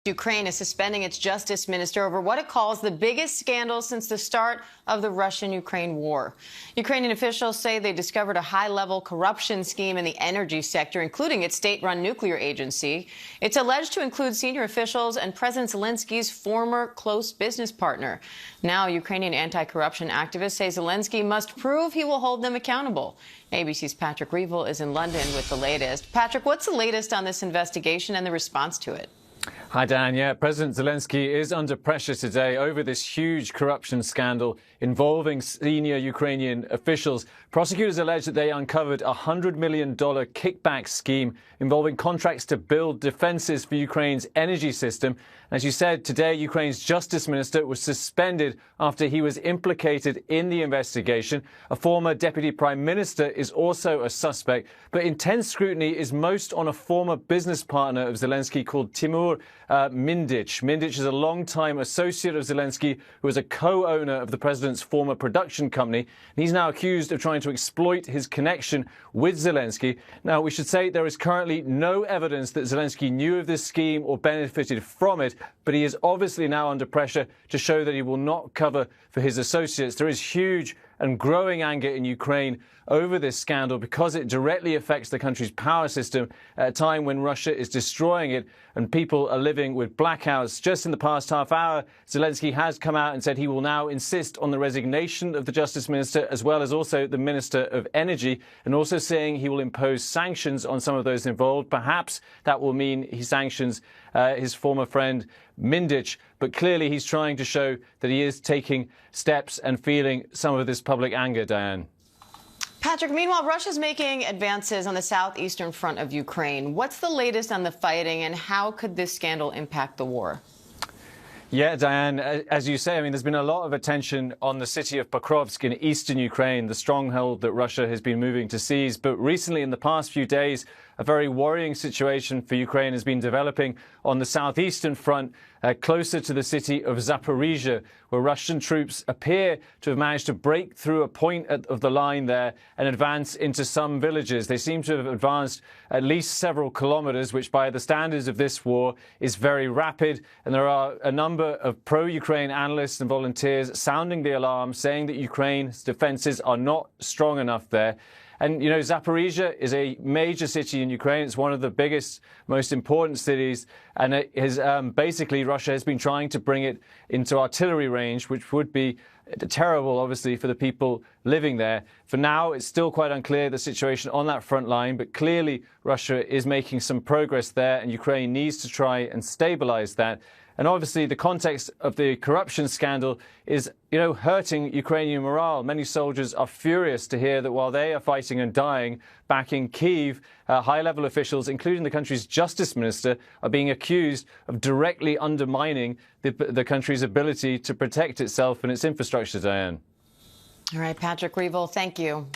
Ukraine is suspending its justice minister over what it calls the biggest scandal since the start of the Russian-Ukraine war. Ukrainian officials say they discovered a high-level corruption scheme in the energy sector, including its state-run nuclear agency. It's alleged to include senior officials and President Zelensky's former close business partner. Now, Ukrainian anti-corruption activists say Zelensky must prove he will hold them accountable. ABC's Patrick Reevell is in London with the latest. Patrick, what's the latest on this investigation and the response to it? Hi, Dan. Yeah, President Zelensky is under pressure today over this huge corruption scandal involving senior Ukrainian officials. Prosecutors allege that they uncovered a $100 million kickback scheme involving contracts to build defenses for Ukraine's energy system. As you said, today Ukraine's justice minister was suspended after he was implicated in the investigation. A former deputy prime minister is also a suspect, but intense scrutiny is most on a former business partner of Zelensky called Timur Mindic. Mindic is a long-time associate of Zelensky who was a co-owner of the president's former production company. And he's now accused of trying to exploit his connection with Zelensky. Now, we should say there is currently no evidence that Zelensky knew of this scheme or benefited from it, but he is obviously now under pressure to show that he will not cover for his associates. There is huge and growing anger in Ukraine over this scandal because it directly affects the country's power system at a time when Russia is destroying it and people are living with blackouts. Just in the past half hour, Zelensky has come out and said he will now insist on the resignation of the justice minister as well as also the minister of energy, and also saying he will impose sanctions on some of those involved. Perhaps that will mean he sanctions his former friend Mindic, but clearly he's trying to show that he is taking steps and feeling some of this public anger, Diane. Patrick, meanwhile, Russia's making advances on the southeastern front of Ukraine. What's the latest on the fighting, and how could this scandal impact the war? Yeah, Diane, as you say, there's been a lot of attention on the city of Pokrovsk in eastern Ukraine, the stronghold that Russia has been moving to seize. But recently, in the past few days, a very worrying situation for Ukraine has been developing on the southeastern front, closer to the city of Zaporizhia, where Russian troops appear to have managed to break through a point of the line there and advance into some villages. They seem to have advanced at least several kilometers, which by the standards of this war is very rapid. And there are a number of pro-Ukraine analysts and volunteers sounding the alarm, saying that Ukraine's defenses are not strong enough there. And, you know, Zaporizhia is a major city in Ukraine. It's one of the biggest, most important cities. And it is basically Russia has been trying to bring it into artillery range, which would be terrible, obviously, for the people living there. For now, it's still quite unclear the situation on that front line. But clearly, Russia is making some progress there, and Ukraine needs to try and stabilize that. And obviously, the context of the corruption scandal is, hurting Ukrainian morale. Many soldiers are furious to hear that while they are fighting and dying back in Kyiv, high-level officials, including the country's justice minister, are being accused of directly undermining the country's ability to protect itself and its infrastructure, Diane. All right, Patrick Reevell, thank you.